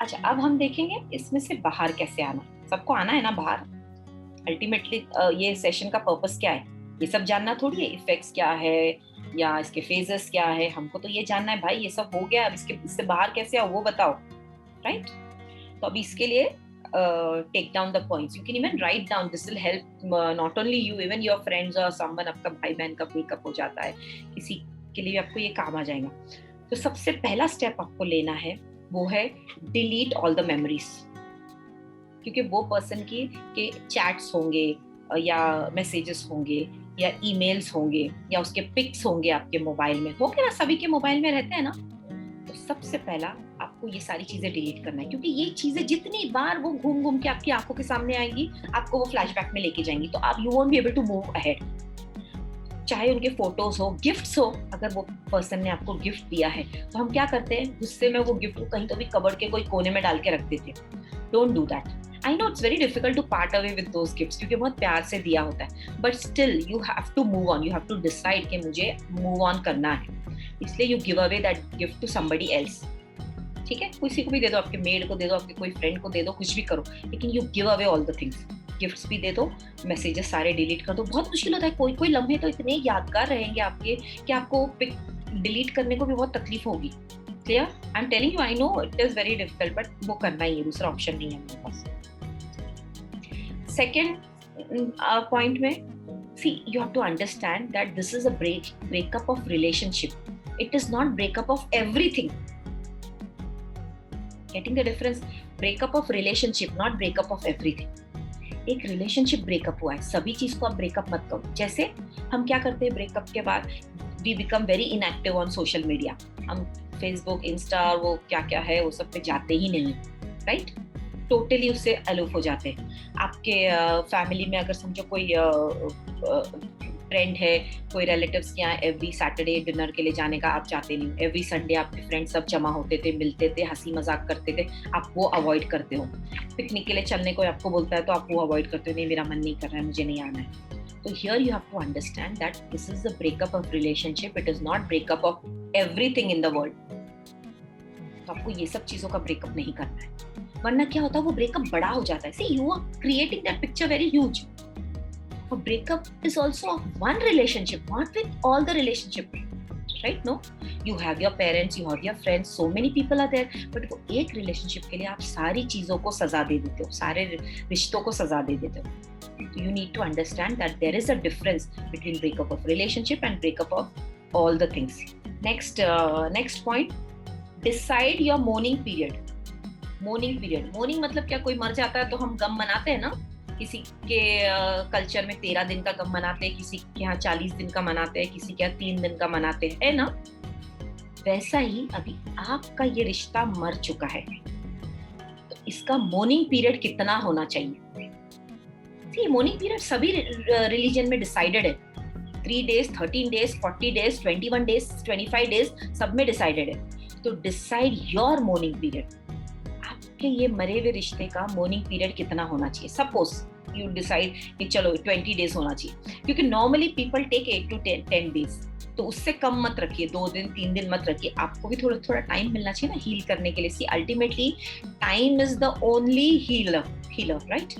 अच्छा, अब हम देखेंगे इसमें से बाहर कैसे आना। सबको आना है ना बाहर। अल्टीमेटली ये सेशन का पर्पस क्या है? ये सब जानना थोड़ी है, इफेक्ट्स क्या है या इसके फेजेस क्या है। हमको तो ये जानना है भाई, ये सब हो गया, अब इससे बाहर कैसे आओ वो बताओ, राइट? तो अभी इसके लिए take down the points, you can even write down, this will help not only you, even your friends और समवन, आपका भाई बहन का ब्रेकअप हो जाता है, किसी के लिए आपको ये काम आ जाएगा। तो सबसे पहला स्टेप आपको लेना है वो है डिलीट ऑल द मेमोरीज। क्योंकि वो पर्सन की के चैट्स होंगे या मैसेजेस होंगे या ईमेल्स होंगे या उसके पिक्स होंगे आपके मोबाइल में, होंगे ना, सभी के मोबाइल में रहते हैं ना। तो सबसे पहला आपको ये सारी चीजें डिलीट करना है, क्योंकि ये चीजें जितनी बार वो घूम घूम के आपकी आंखों के सामने आएंगी, आपको वो फ्लैशबैक में लेके जाएंगी, तो आप you won't be able to move ahead. चाहे उनके फोटोज हो, गिफ्ट्स हो, अगर वो पर्सन ने आपको गिफ्ट दिया है तो हम क्या करते हैं, गुस्से में वो गिफ्ट को कहीं तो भी कबड़ के कोई कोने में डाल के रख देते हैं। Don't do that. I know it's very difficult to part away with those gifts, क्योंकि बहुत प्यार से दिया होता है, but still you have to move on, you have to decide कि मुझे मूव ऑन करना है, इसलिए you give away that gift to somebody else. ठीक है, किसी को भी दे दो, आपके मेड को दे दो, आपके कोई फ्रेंड को दे दो, कुछ भी करो, लेकिन you give away all the things. Gifts भी दे दो, मैसेजेस सारे डिलीट कर दो। बहुत मुश्किल होता है, कोई कोई लम्हे तो इतने यादगार रहेंगे आपके कि आपको पिक डिलीट करने को भी बहुत तकलीफ होगी। Clear? I am telling you, I know it is very difficult, but वो करना ही है, दूसरा ऑप्शन नहीं है मेरे पास। सेकेंड पॉइंट में, see, you have to understand that this is a breakup of relationship. It is not breakup of everything. Getting the difference? Breakup of relationship, not breakup of everything. एक relationship breakup हुआ है, सभी चीज को आप breakup मत करो। जैसे हम क्या करते हैं ब्रेकअप के बाद, we become very inactive on social media. हम फेसबुक, इंस्टा, वो क्या क्या है वो सब पे जाते ही नहीं, राइट? टोटली उससे अलूफ हो जाते हैं। आपके फैमिली में अगर समझो कोई फ्रेंड है, कोई रिलेटिव्स के यहाँ एवरी सैटरडे डिनर के लिए जाने का आप चाहते नहीं, एवरी संडे आपके फ्रेंड्स सब जमा होते थे, मिलते थे, हंसी मजाक करते थे, आप वो अवॉइड करते हो। पिकनिक के लिए चलने को आपको बोलता है तो आप वो अवॉइड करते हो, नहीं मेरा मन नहीं कर रहा है, मुझे नहीं आना है। तो here you have to understand that this is the breakup of relationship, it is not breakup of everything in the world. तो आपको ये सब चीजों का ब्रेकअप नहीं करना है, वरना क्या होता है वो ब्रेकअप बड़ा हो जाता है। See, you are creating that picture very huge. A breakup is also one relationship, not with all the relationship, right? No, you have your parents, you have your friends, so many people are there, but वो एक relationship के लिए आप सारी चीजों को सजा दे देते हो, सारे रिश्तों को सजा दे देते हो। You need to understand that there is a difference between breakup of relationship and breakup of all the things. Next point, decide your mourning period. Mourning मतलब क्या, कोई मर जाता है तो हम गम मनाते हैं ना, किसी के कल्चर में 13 दिन का गम मनाते हैं, किसी के यहाँ 40 दिन का मनाते हैं, किसी के यहाँ 3 दिन का मनाते हैं, है ना? वैसा ही अभी आपका ये रिश्ता मर चुका है, तो इसका मोर्निंग पीरियड कितना होना चाहिए? सी, मोर्निंग पीरियड सभी रिलीजन में डिसाइडेड है। 3 days, 13 days, 40 days, 21 days, 25 days, सब में डिसाइडेड है। तो डिसाइड योर मोर्निंग पीरियड। आपके ये मरे हुए रिश्ते का मोर्निंग पीरियड कितना होना चाहिए? सपोज यू डिसाइड कि चलो 20 days होना चाहिए, क्योंकि normally people take 8 to 10 days, तो उससे कम मत रखिए, 2 दिन 3 दिन मत रखिए। आपको भी थोड़ा थोड़ा टाइम मिलना चाहिए ना हील करने के लिए। See, ultimately time is the only healer, right?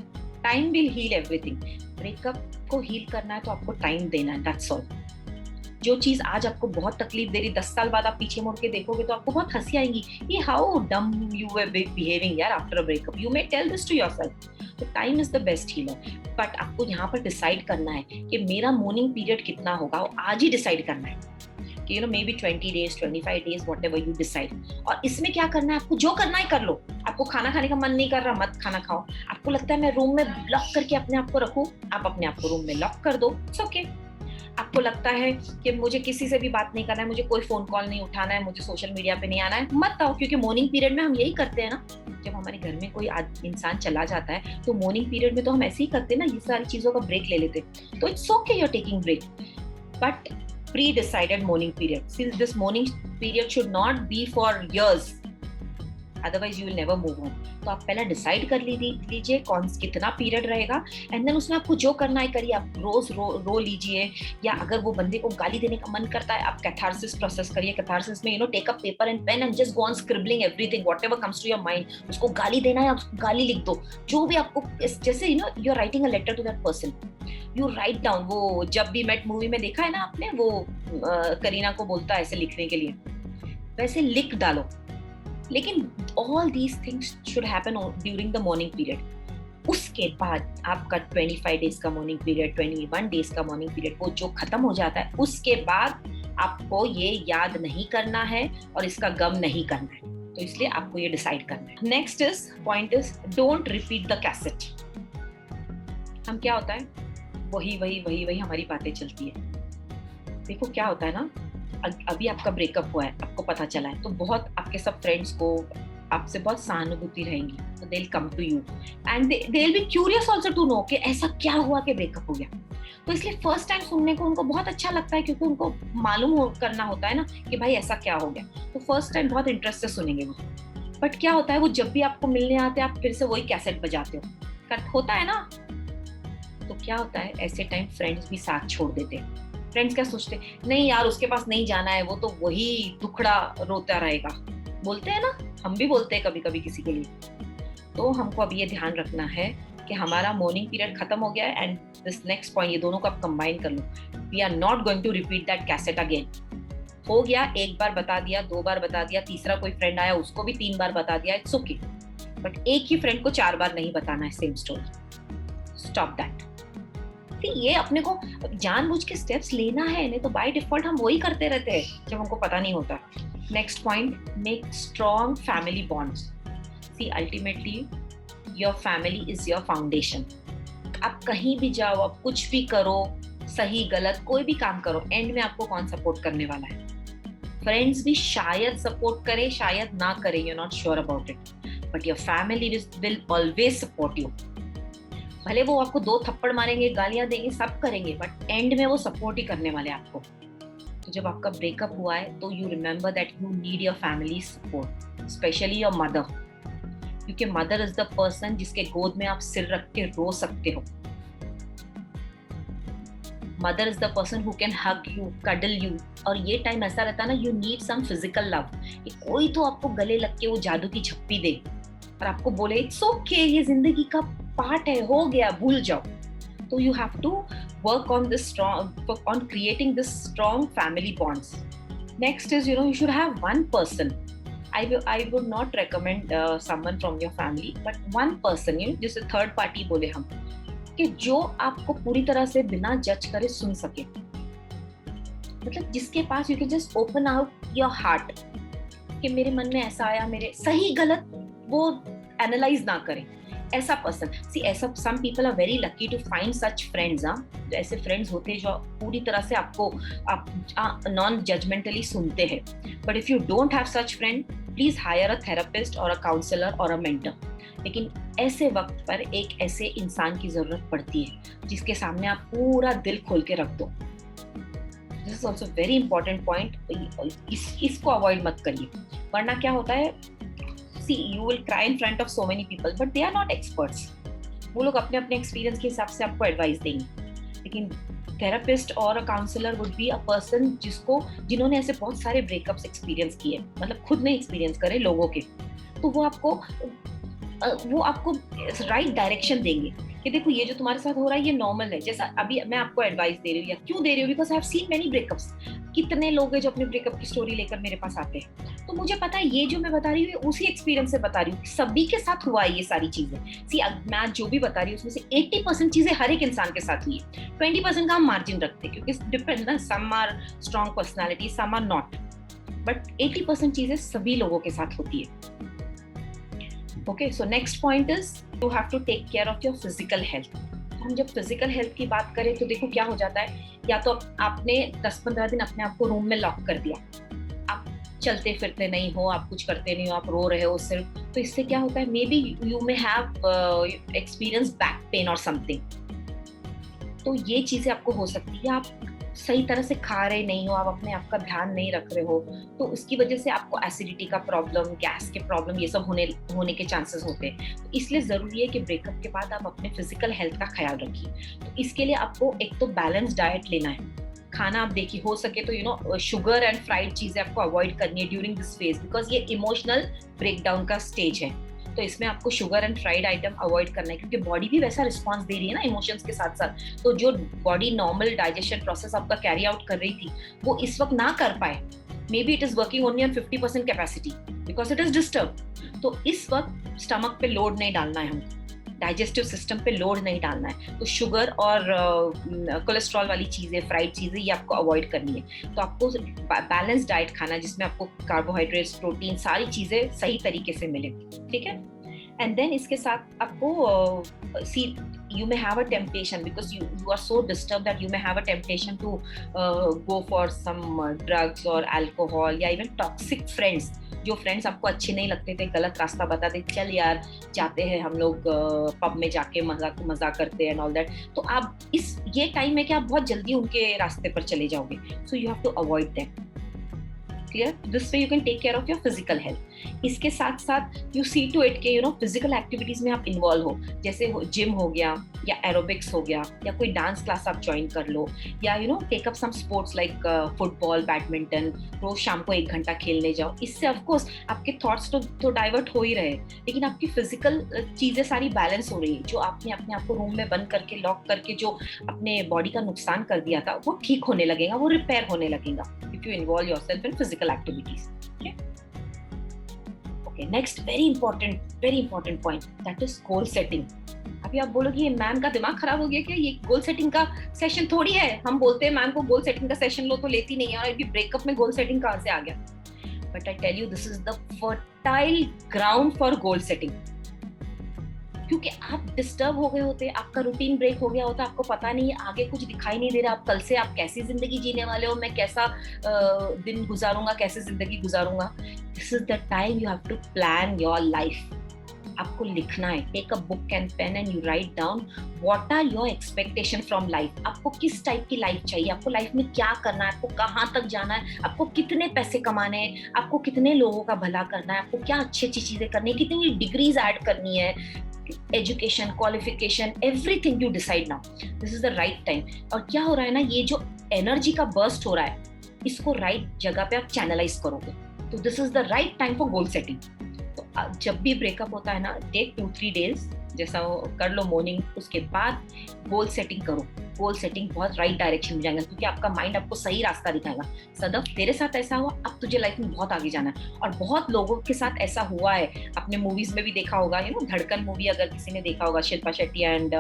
Time will heal everything. Breakup को हील करना है तो आपको टाइम देना है, दैट्स ऑल। जो चीज आज आपको बहुत तकलीफ दे रही, 10 साल बाद आप पीछे मुड़ के देखोगे तो आपको बहुत हंसी आएगी, ये how dumb you were behaving यार after a breakup. You may tell this to yourself. तो time is the best healer, but आपको यहाँ पर डिसाइड करना है कि मेरा मोर्निंग पीरियड कितना होगा, और आज ही डिसाइड करना है कि may be 20 days, 25 days, whatever you decide. और इसमें क्या करना है, आपको जो करना है कर लो। आपको खाना खाने का मन नहीं कर रहा, मत खाना खाओ। आपको लगता है मैं रूम में लॉक करके अपने आप को रखूं, आप अपने आप को रूम में लॉक कर दो, इट्स ओके। आपको लगता है कि मुझे किसी से भी बात नहीं करना है, मुझे कोई फोन कॉल नहीं उठाना है, मुझे सोशल मीडिया पे नहीं आना है, मत आओ। क्योंकि मॉर्निंग पीरियड में हम यही करते हैं ना, जब हमारे घर में कोई इंसान चला जाता है तो मॉर्निंग पीरियड में तो हम ऐसे ही करते हैं ना, ये सारी चीजों का ब्रेक ले लेते। तो it's okay, you are taking break, but pre-decided morning period. Since this morning period should not be for years. Otherwise you will never move on. तो आप पहले डिसाइड कर लीजिए कौन कितना पीरियड रहेगा, एंड देन उसमें आपको जो करना है करिए। आप रोज रो लीजिए, या अगर वो बंदे को गाली देने का मन करता है, आप कैथारसिस प्रोसेस करिए। कैथारसिस में take a paper and pen and just go on scribbling everything whatever comes to your mind. उसको गाली देना है, उसको गाली लिख दो, जो भी आपको, जैसे you are writing a letter to that person, you write down. वो जब भी मेट मूवी में देखा है ना आपने, वो करीना को बोलता है ऐसे लिखने के लिए, वैसे लिख डालो। लेकिन all these things should happen during the morning period. उसके बाद आपका 25 डेज का मॉर्निंग पीरियड, 21 डेज का मॉर्निंग पीरियड, वो जो खत्म हो जाता है, उसके बाद आपको ये याद नहीं करना है और इसका गम नहीं करना है। तो इसलिए आपको ये डिसाइड करना है। Next point is don't repeat the cassette. हम क्या होता है, वही हमारी बातें चलती है। देखो क्या होता है ना, अभी आपका ब्रेकअप हुआ है, आपको पता चला है, तो बहुत आपके सब फ्रेंड्स को आपसे बहुत सहानुभूति रहेंगी, तो they will come to you and they will be curious also to know कि ऐसा क्या हुआ कि ब्रेकअप हो गया। तो इसलिए फर्स्ट टाइम सुनने को उनको बहुत अच्छा लगता है, क्योंकि उनको मालूम करना होता है ना कि भाई ऐसा क्या हो गया। तो फर्स्ट टाइम बहुत इंटरेस्ट से सुनेंगे वो। बट क्या होता है, वो जब भी आपको मिलने आते हैं, आप फिर से वही कैसेट बजाते हो, होता है ना। तो क्या होता है, ऐसे टाइम फ्रेंड्स भी साथ छोड़ देते हैं। फ्रेंड्स क्या सोचते हैं, नहीं यार उसके पास नहीं जाना है, वो तो वही दुखड़ा रोता रहेगा, बोलते हैं ना, हम भी बोलते हैं कभी कभी किसी के लिए। तो हमको अब ये ध्यान रखना है कि हमारा मॉर्निंग पीरियड खत्म हो गया है, एंड दिस नेक्स्ट पॉइंट, ये दोनों को आप कंबाइन कर लो। We are not going to repeat that cassette again. हो गया, एक बार बता दिया, 2 बार बता दिया, तीसरा कोई फ्रेंड आया उसको भी 3 बार बता दिया, इट्स ओके। बट एक ही फ्रेंड को 4 बार नहीं बताना है सेम स्टोरी। Stop that. ये अपने को जानबूझ के स्टेप्स लेना है, नहीं तो बाय डिफॉल्ट हम वही करते रहते हैं जब हमको पता नहीं होता। Next point, make strong family bonds. See ultimately your family is your foundation. आप कहीं भी जाओ, आप कुछ भी करो, सही गलत कोई भी काम करो, एंड में आपको कौन सपोर्ट करने वाला है? फ्रेंड्स भी शायद सपोर्ट करे, शायद ना करे, you are not sure about it, but your family will always support you. भले वो आपको 2 थप्पड़ मारेंगे, गालियां देंगे, सब करेंगे, बट एंड में वो सपोर्ट ही करने वाले आपको। तो जब आपका ब्रेकअप हुआ है, तो you remember that you need your family support, specially your mother, क्योंकि मदर इज द पर्सन जिसके गोद में आप सिर रख के रो सकते हो। Mother is the person who can hug you, cuddle you. और ये टाइम ऐसा रहता है ना, you need some physical love. कोई तो आपको गले लग के वो जादू की झप्पी दे और आपको बोले इट्स ओके, ये जिंदगी का पार्ट है, हो गया, भूल जाओ। तो you have to work on this strong, on creating this strong family bonds. Next is you should have one person. I would not recommend someone from your family, but one person, जैसे third party बोले हम, कि जो आपको पूरी तरह से बिना जज करे सुन सके। मतलब जिसके पास you can just open out your heart, कि मेरे मन में ऐसा आया, मेरे सही गलत वो एनालाइज ना करें, ऐसा पर्सन। सी ऐसा some people are very lucky to find such friends. ऐसे फ्रेंड्स होते हैं जो पूरी तरह से आपको नॉन जजमेंटली सुनते हैं। But if you don't have such friend, please higher a therapist और अ काउंसलर और अ मेंटर। लेकिन ऐसे वक्त पर एक ऐसे इंसान की जरूरत पड़ती है जिसके सामने आप पूरा दिल खोल के रख दो। This is also very important point. इसको अवॉइड मत करिए, वरना क्या होता है, see you will cry in front of so many people but they are not experts। वो लोग अपने अपने एक्सपीरियंस के हिसाब से आपको एडवाइस देंगे। लेकिन थेरेपिस्ट और a counsellor would be a person जिन्होंने ऐसे बहुत सारे ब्रेकअप्स एक्सपीरियंस किए, मतलब खुद नहीं एक्सपीरियंस करे लोगों के, तो वो आपको राइट डायरेक्शन देंगे कि देखो ये जो तुम्हारे साथ हो रहा है ये नॉर्मल है। जैसा अभी मैं आपको एडवाइस दे रही हूँ, या क्यों दे रही हूँ, because I have seen many breakups. कितने लोग हैं जो अपने ब्रेकअप की स्टोरी लेकर मेरे पास आते हैं, तो मुझे पता है ये जो मैं बता रही हूँ उसी एक्सपीरियंस से बता रही हूँ, सभी के साथ हुआ है ये सारी चीजें। सी मैं जो भी बता रही हूँ उसमें से 80% चीजें हर एक इंसान के साथ हुई है, 20% का हम मार्जिन रखते हैं, क्योंकि डिपेंड ना, some are strong personality, some are not, but 80% चीजें सभी लोगों के साथ होती है। Okay, so next point is you have to take care of your physical health. हम जब फिजिकल हेल्थ की बात करें तो देखो क्या हो जाता है, या तो आपने 10-15 दिन अपने आप को रूम में लॉक कर दिया, आप चलते फिरते नहीं हो, आप कुछ करते नहीं हो, आप रो रहे हो सिर्फ, तो इससे क्या होता है, may be you may have experience back pain और समथिंग। तो ये चीजें आपको हो सकती है। आप सही तरह से खा रहे नहीं हो, आप अपने आप का ध्यान नहीं रख रहे हो, तो उसकी वजह से आपको एसिडिटी का प्रॉब्लम, गैस के प्रॉब्लम, ये सब होने के चांसेस होते हैं। तो इसलिए जरूरी है कि ब्रेकअप के बाद आप अपने फिजिकल हेल्थ का ख्याल रखिए। तो इसके लिए आपको एक तो बैलेंस डाइट लेना है। खाना आप देखिए, हो सके तो शुगर एंड फ्राइड चीजें आपको अवॉइड करनी है ड्यूरिंग दिस फेज, बिकॉज ये इमोशनल ब्रेकडाउन का स्टेज है। तो इसमें आपको sugar and fried item avoid करना है, क्योंकि बॉडी भी वैसा रिस्पॉन्स दे रही है ना इमोशंस के साथ साथ। तो जो बॉडी नॉर्मल डाइजेशन प्रोसेस आपका कैरी आउट कर रही थी, वो इस वक्त ना कर पाए, may be it is working only on 50% capacity because it is disturb. तो इस वक्त स्टमक पे लोड नहीं डालना है, हमको डाइजेस्टिव सिस्टम पे लोड नहीं डालना है। तो शुगर और कोलेस्ट्रॉल वाली चीजें, फ्राइड चीजें, ये आपको अवॉइड करनी है। तो आपको बैलेंस डाइट खाना, जिसमें आपको कार्बोहाइड्रेट्स, प्रोटीन, सारी चीजें सही तरीके से मिले, ठीक है। एंड देन इसके साथ आपको सी you may have a temptation because you are so disturbed that you may have a temptation to go for some drugs or alcohol या even toxic friends। जो फ्रेंड्स आपको अच्छे नहीं लगते थे, गलत रास्ता बताते, चल यार जाते हैं हम लोग पब में जाके मजा करते हैं, ऑल दैट। तो आप ये टाइम है कि आप बहुत जल्दी उनके रास्ते पर चले जाओगे। So you have to avoid that. Clear? This way you can take care of your physical health. इसके साथ साथ यू सी टू इट के फिजिकल एक्टिविटीज में आप इन्वॉल्व हो, जैसे जिम हो गया या एरोबिक्स हो गया या कोई डांस क्लास आप ज्वाइन कर लो, या take up some sports like football, badminton. रोज शाम को 1 घंटा खेलने जाओ। इससे ऑफकोर्स आपके थॉट्स तो डाइवर्ट हो ही रहे, लेकिन आपकी फिजिकल चीजें सारी बैलेंस हो रही है। जो आपने अपने आप को रूम में बंद करके, लॉक करके जो अपने बॉडी का नुकसान कर दिया था, वो ठीक होने लगेगा, वो रिपेयर होने लगेगा if you involve yourself in physical activities. Okay, next very important point, that is goal setting. अभी आप बोलोगे ये मैम का दिमाग खराब हो गया क्या, ये गोल सेटिंग का सेशन थोड़ी है। हम बोलते हैं मैम को गोल सेटिंग का सेशन लो, तो लेती नहीं है, और अभी ब्रेकअप में गोल सेटिंग कहाँ से आ गया। But I tell you, this is the fertile ground for goal setting. क्योंकि आप डिस्टर्ब हो गए होते, आपका रूटीन ब्रेक हो गया होता, आपको पता नहीं है, आगे कुछ दिखाई नहीं दे रहा, आप कल से आप कैसी जिंदगी जीने वाले हो, मैं कैसा दिन गुजारूंगा, कैसे जिंदगी गुजारूंगा। This is the time you have to plan your life. आपको लिखना है, take a book and pen and you write down what are your expectation from life. आपको किस टाइप की लाइफ चाहिए, आपको लाइफ में क्या करना है, आपको कहाँ तक जाना है, आपको कितने पैसे कमाने हैं, आपको कितने लोगों का भला करना है, आपको क्या अच्छी अच्छी चीजें करनी है, कितनी डिग्रीज ऐड करनी है, education, qualification, everything you decide now. This is the right time. और क्या हो रहा है ना, ये जो एनर्जी का बर्स्ट हो रहा है, इसको राइट जगह पे आप चैनलाइज करोगे। तो this is the right time for goal setting. तो जब भी ब्रेकअप होता है ना, टेक 2-3 डेज, जैसा कर लो मॉर्निंग, उसके बाद गोल सेटिंग करो। गोल सेटिंग बहुत राइट डायरेक्शन में जाएगा, क्योंकि आपका माइंड आपको सही रास्ता दिखाएगा। सदफ, तेरे साथ ऐसा हुआ, अब तुझे लाइफ में बहुत आगे जाना है। और बहुत लोगों के साथ ऐसा हुआ है, आपने मूवीज में भी देखा होगा, धड़कन मूवी अगर किसी ने देखा होगा, शिल्पा शेट्टी एंड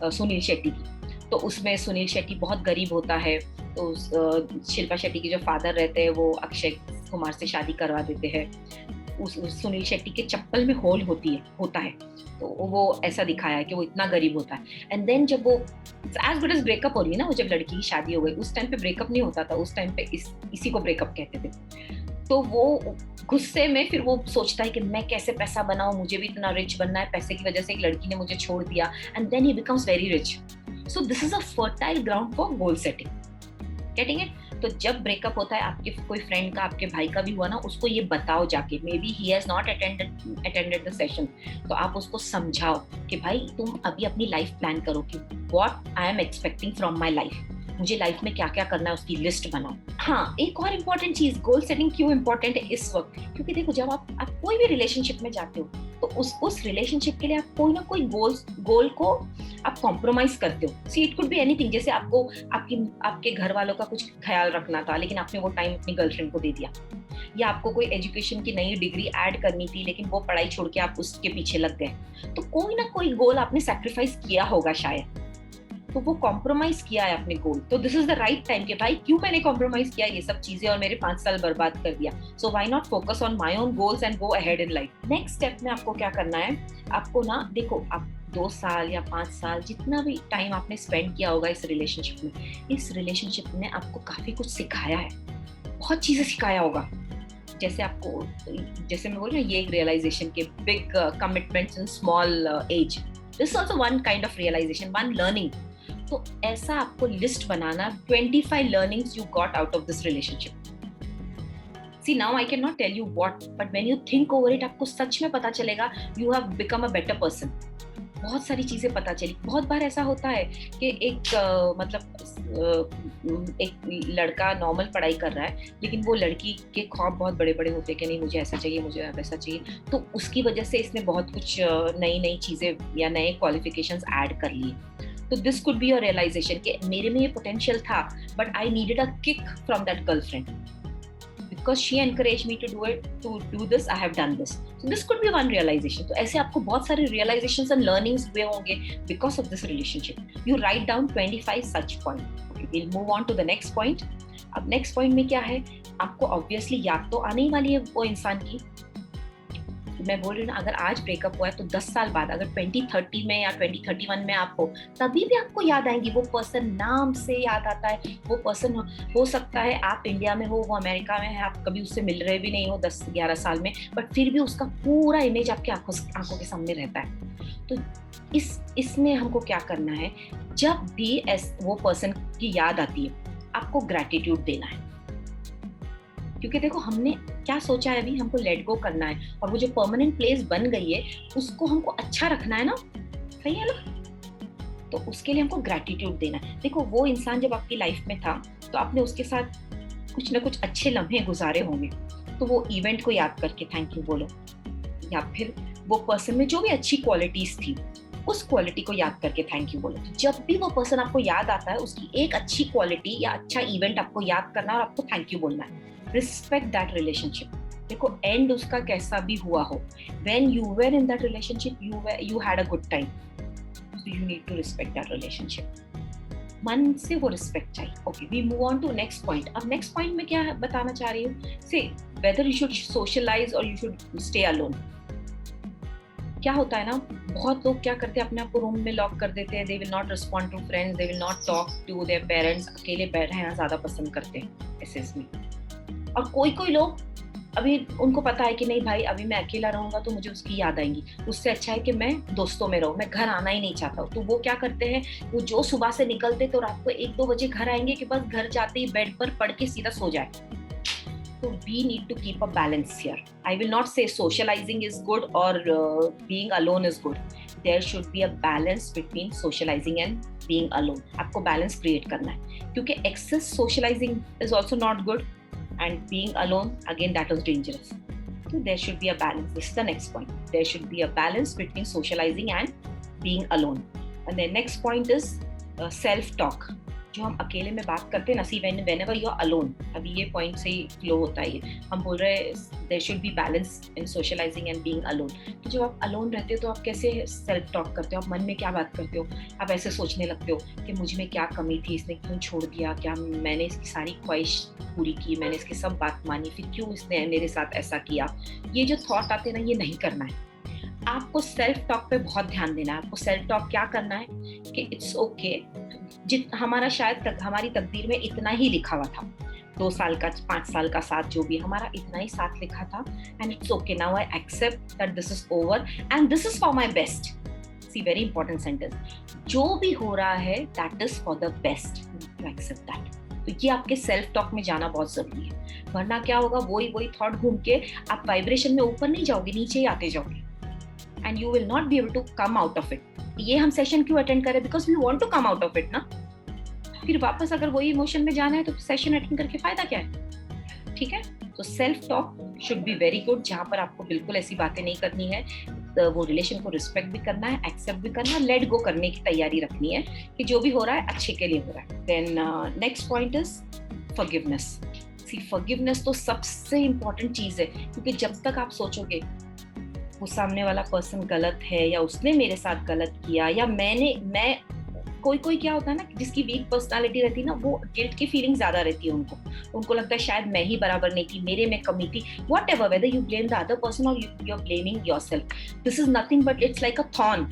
सुनील शेट्टी की। तो उसमें सुनील शेट्टी बहुत गरीब होता है, तो शिल्पा शेट्टी के जो फादर रहते हैं वो अक्षय कुमार से शादी करवा देते हैं। उस सुनील शेट्टी के चप्पल में होल होता है, तो वो ऐसा दिखाया है कि वो इतना गरीब होता है। एंड देन जब वो एज गुड एज ब्रेकअप हो रही है ना, वो जब लड़की की शादी हो गई, उस टाइम पे ब्रेकअप नहीं होता था, उस टाइम पे इसी को ब्रेकअप कहते थे। तो वो गुस्से में फिर वो सोचता है कि मैं कैसे पैसा बनाऊं, मुझे भी इतना रिच बनना है, पैसे की वजह से एक लड़की ने मुझे छोड़ दिया, and then he becomes very rich. So this is a fertile ground for goal setting. Getting it? तो जब ब्रेकअप होता है, आपके कोई फ्रेंड का, आपके भाई का भी हुआ ना, उसको ये बताओ जाके, may be he has not attended the session, तो आप उसको समझाओ कि भाई तुम अभी अपनी लाइफ प्लान करो कि what I am expecting from my life, मुझे लाइफ में क्या क्या करना है उसकी लिस्ट बनाओ। हाँ, एक और इम्पोर्टेंट चीज, गोल सेटिंग क्यों इम्पोर्टेंट है इस वक्त, क्योंकि देखो जब आप कोई भी रिलेशनशिप में जाते हो, तो उस रिलेशनशिप के लिए आप कोई ना कोई गोल को आप कॉम्प्रोमाइज करते हो। See it could be anything, जैसे आपको आपके घर वालों का कुछ ख्याल रखना था, लेकिन आपने वो टाइम अपनी गर्लफ्रेंड को दे दिया, या आपको कोई एजुकेशन की नई डिग्री ऐड करनी थी, लेकिन वो पढ़ाई छोड़ के आप उसके पीछे लग गए। तो कोई ना कोई गोल आपने सैक्रिफाइस किया होगा शायद, तो वो कॉम्प्रोमाइज किया है अपने गोल। तो this is the right time कि भाई क्यों मैंने कॉम्प्रोमाइज किया ये सब चीजें और मेरे 5 साल बर्बाद कर दिया। So why not focus on my own goals and go ahead in life. Next step में आपको क्या करना है, आपको ना देखो, आप 2 साल या 5 साल जितना भी टाइम आपने स्पेंड किया होगा इस रिलेशनशिप में, इस रिलेशनशिप ने आपको काफी कुछ सिखाया है, बहुत चीजें सिखाया होगा। जैसे मैं बोल रही हूँ, ये एक रियलाइजेशन के big commitments in small age, this is also one kind of realization, one learning. तो ऐसा आपको लिस्ट बनाना 25 learnings you got out of this relationship. See, now I cannot tell you what, but when you think over it, आपको सच में पता चलेगा you have become a better person. बहुत सारी चीजें पता चली. बहुत बार ऐसा होता है कि एक लड़का नॉर्मल पढ़ाई कर रहा है, लेकिन वो लड़की के ख्वाब बहुत बड़े बड़े होते हैं कि नहीं मुझे ऐसा चाहिए, मुझे वैसा चाहिए, तो उसकी वजह से इसने बहुत कुछ नई नई चीजें या नए क्वालिफिकेशंस ऐड कर लिए. तो this could be your realization कि मेरे में ये पोटेंशियल था, but I needed a kick from that girlfriend. Because she encouraged me to do this, I have done this. So this could be one realization. तो ऐसे आपको बहुत सारे realizations and learnings हुए होंगे because of this relationship. You write down 25 such points. Okay, we'll move on to the next point. अब next point में क्या है, आपको obviously याद तो आने ही वाली है वो इंसान की. मैं बोल रही हूँ ना, अगर आज ब्रेकअप हुआ है तो 10 साल बाद अगर 2030 में या 2031 में आप हो, तभी भी आपको याद आएंगी. वो पर्सन नाम से याद आता है. वो पर्सन हो सकता है आप इंडिया में हो, वो अमेरिका में है, आप कभी उससे मिल रहे भी नहीं हो 10-11 साल में, बट फिर भी उसका पूरा इमेज आपके आंखों के सामने रहता है. तो इसमें हमको क्या करना है, जब भी वो पर्सन की याद आती है, आपको ग्रैटिट्यूड देना है. क्योंकि देखो, हमने क्या सोचा है, अभी हमको लेट गो करना है, और वो जो परमानेंट प्लेस बन गई है उसको हमको अच्छा रखना है ना. सही है ना. तो उसके लिए हमको ग्रैटिट्यूड देना है. देखो, वो इंसान जब आपकी लाइफ में था तो आपने उसके साथ कुछ ना कुछ अच्छे लम्हे गुजारे होंगे, तो वो इवेंट को याद करके थैंक यू बोलो, या फिर वो पर्सन में जो भी अच्छी क्वालिटीज थी उस क्वालिटी को याद करके थैंक यू बोलो. जब भी वो पर्सन आपको याद आता है, उसकी एक अच्छी क्वालिटी या अच्छा इवेंट आपको याद करना और आपको थैंक यू बोलना है. Respect that relationship. देखो, एंड उसका कैसा भी हुआ हो, when you were in that relationship you had a good time, so you need to respect that relationship. मन से वो रिस्पेक्ट चाहिए. Okay, we move on to next point. अब नेक्स्ट पॉइंट में क्या बताना चाह रही हूँ, say whether you should socialize और यू शुड स्टे अलोन. क्या होता है ना, बहुत लोग क्या करते हैं, अपने आप को रूम में लॉक कर देते हैं. They will not respond to friends, they will not talk to their parents. अकेले रहना ज्यादा पसंद करते हैं ऐसे में. और कोई लोग अभी उनको पता है कि नहीं भाई, अभी मैं अकेला रहूंगा तो मुझे उसकी याद आएंगी, उससे अच्छा है कि मैं दोस्तों में रहूं, मैं घर आना ही नहीं चाहता हूँ. तो वो क्या करते हैं, वो जो सुबह से निकलते तो रात को 1-2 बजे घर आएंगे कि बस घर जाते ही बेड पर पड़ के सीधा सो जाए. So we need to keep a balance here. I will not say socializing is good or being alone is good. There should be a balance between socializing and being alone. आपको balance create करना है, क्योंकि excess socializing is also not good, and being alone again, that is dangerous. So there should be a balance. This is the next point. There should be a balance between socializing and being alone. And the next point is self-talk. जो हम अकेले में बात करते हैं ना, सी whenever you are alone, अभी ये पॉइंट से ही फ्लो होता है ये. हम बोल रहे हैं there should be balance in socializing and being alone. तो जब आप अलोन रहते हो तो आप कैसे सेल्फ टॉक करते हो, आप मन में क्या बात करते हो, आप ऐसे सोचने लगते हो कि मुझ में क्या कमी थी, इसने क्यों छोड़ दिया, क्या मैंने इसकी सारी ख्वाहिश पूरी की, मैंने इसकी सब बात मानी, फिर क्यों इसने मेरे साथ ऐसा किया. ये जो थॉट आते हैं ना, ये नहीं करना है. आपको सेल्फ टॉक पे बहुत ध्यान देना है. आपको सेल्फ टॉक क्या करना है कि इट्स ओके, हमारा शायद हमारी तकदीर में इतना ही लिखा हुआ था, 2 साल का 5 साल का साथ, जो भी हमारा इतना ही साथ लिखा था, and it's okay. Now I accept that this is over and this is for my best. See, very important sentence. जो भी हो रहा है that is for the best. To accept that. तो ये आपके सेल्फ टॉक में जाना बहुत जरूरी है, वरना क्या होगा, वही थॉट घूम के आप वाइब्रेशन में ऊपर नहीं जाओगे, नीचे ही आते जाओगे, and you will not be able to come out of it. ये हम सेशन क्यों अटेंड करें, because we want to come out of it ना. फिर वापस अगर वही इमोशन में जाना है तो सेशन अटेंड करके फायदा क्या है. ठीक है. तो self talk should be very good, जहाँ पर आपको बिल्कुल ऐसी बातें नहीं करनी है. तो वो रिलेशन को रिस्पेक्ट भी करना है, एक्सेप्ट भी करना है, लेट गो करने की तैयारी रखनी है कि जो भी हो रहा है अच्छे के लिए हो रहा है. Then next point is forgiveness. See, forgiveness तो सबसे इम्पोर्टेंट चीज है, क्योंकि जब तक आप सोचोगे वो सामने वाला पर्सन गलत है, या उसने मेरे साथ गलत किया, या मैं कोई क्या होता है ना, जिसकी वीक पर्सनालिटी रहती है ना, वो गिल्ट की फीलिंग ज्यादा रहती है उनको लगता है शायद मैं ही बराबर नहीं थी, मेरे में कमी थी. Whatever, whether you blame the other person और you are blaming yourself, this is nothing but it's like a thorn.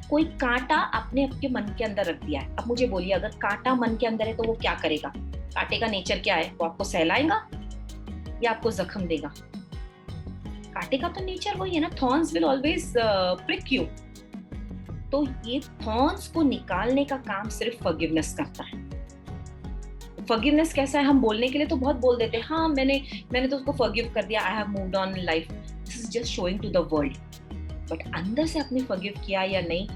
कोई कांटा आपने आपके मन के अंदर रख दिया है. अब मुझे बोलिए, अगर कांटा मन के अंदर है तो वो क्या करेगा. कांटे का नेचर क्या है, वो आपको सहलाएगा या आपको जख्म देगा. कांटे का तो नेचर वही है ना, thorns will always prick you. तो ये थॉर्न्स को निकालने का काम सिर्फ फॉरगिवनेस करता है। फॉरगिवनेस कैसा है, हम बोलने के लिए तो बहुत बोल देते हैं, हाँ मैंने तो उसको फॉरगिव कर दिया, I have moved on in life, this is just showing to the world. But अंदर से आपने फॉरगिव किया या नहीं,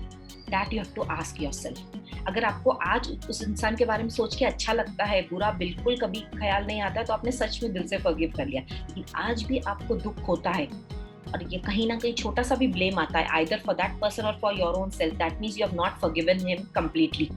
that you have to ask yourself. अगर आपको आज उस इंसान के बारे में सोच के अच्छा लगता है, बुरा बिल्कुल कभी ख्याल नहीं आता है, तो आपने सच में दिल से फॉरगिव कर लिया। लेकिन आज भी आपको दुख होता है और ये कहीं ना कहीं छोटा सा भी ब्लेम आता है, आइदर फॉर दैट पर्सन और for your own self, that means you have not forgiven him completely.